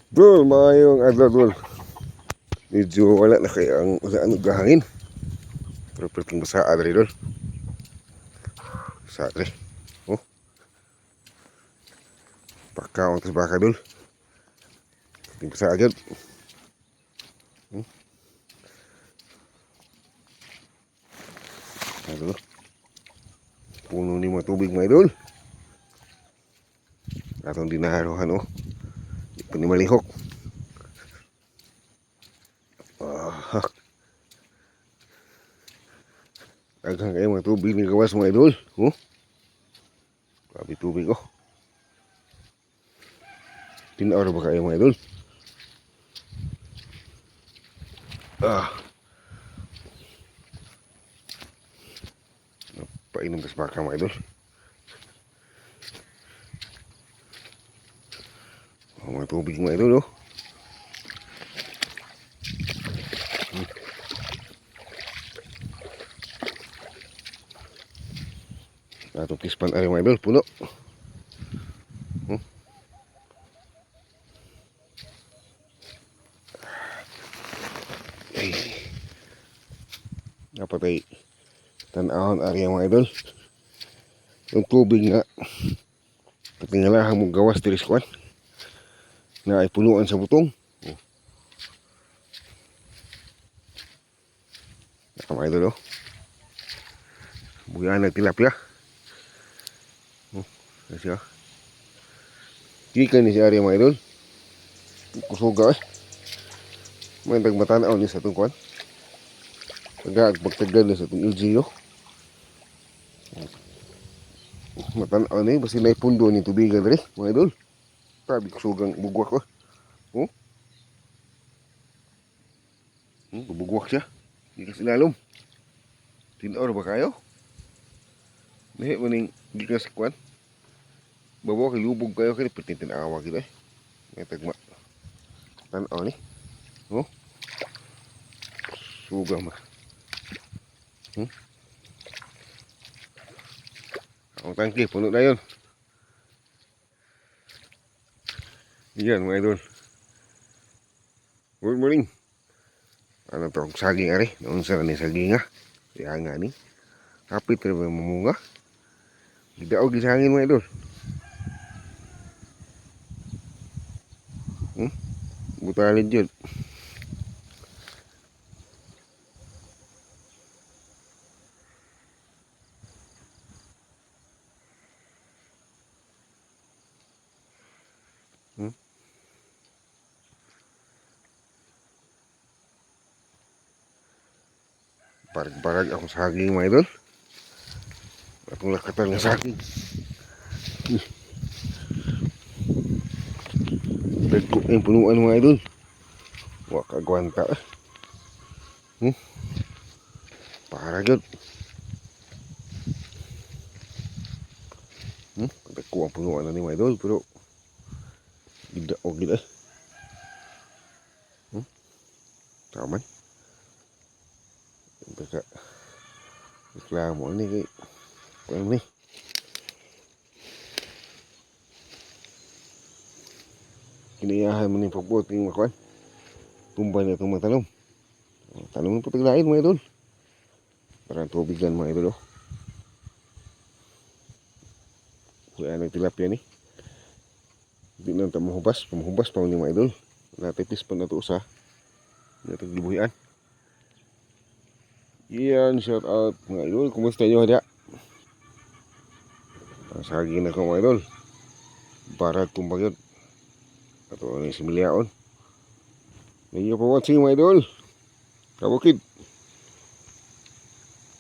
Dol, mayong adlaw dol. Medyo wala na kaya ang ano gahangin. Pero perting basa adre dol. Basa adre. Oh, pakaon tas baka dol. Perting basa agad. Ano? Puno ni mga tubig mga idol. Atong dinaharuhan oh. Di pa ni malihok. Daghang kayo mga tubig ni gawas mga idol. Oh. Grabe tubig oh. Tinaw na ba kayo mga idol? Painom tas baka mga idol. Oh, mga tubig mga idol oh. Atong kispan ari mga idol, puno. Ay. Napatay tanahon ari mga idol. Yung tubig nga patingalahan mo gawas diri sa kwan. Na ay punuan sa butong. Oh. Mga idol oh. Buyan na tilapia. Oh, siya. Gikan ni si ari mga idol. Kusuga eh. May nagmatanaw ni sa itong kwan. Pagtagal na sa itong LGU. Matanaw na eh. Basta na ipundo ni tubigan rin mga idol. Tabi kusugang bugwak ko. Oh. Bubugwak siya. Hindi kasi lalom. Tinaw ba kayo? Nahi maning di ka sa kwan. Babaw kay lubog kayo kaya tinawa kita eh. May tagma. Tanaw ni. Oh. Suga ma. Ang tangki, puno na yun. Yan mga idol. Good morning. Ano to, saging ari. Noon sa ni saging nga. Kaya nga ni. Kapit na ba mamunga. Gidaog di sa hangin mga idol. Butalin dyan. Parag-parag akong saging mga idol. Atong lakatan ng saging. Dagko yung punuan mga idol. Wakagwanta eh. Para yun. Dagko ang punuan na ni mga idol. Pero gidaog gila eh. Taman. Baka reklamo ni kay kuan ni. Kiniyahan mo ni pagbuting makuan. Tumbay na itong mga talong. Talong po taglain mga idol. Parang tubigan mga idol oh. Kaya nagtilapia ni. Hindi na ito mahubas. Pamahubas pa mga idol. Natipis pa na ito usa. Nataglibuhian. Yan, shout out mga idol. Kumusta nyo hada? Saging na ko mga idol. Para tumbagod. Ito ang similyaon. Thank you for watching mga idol. Kabukid.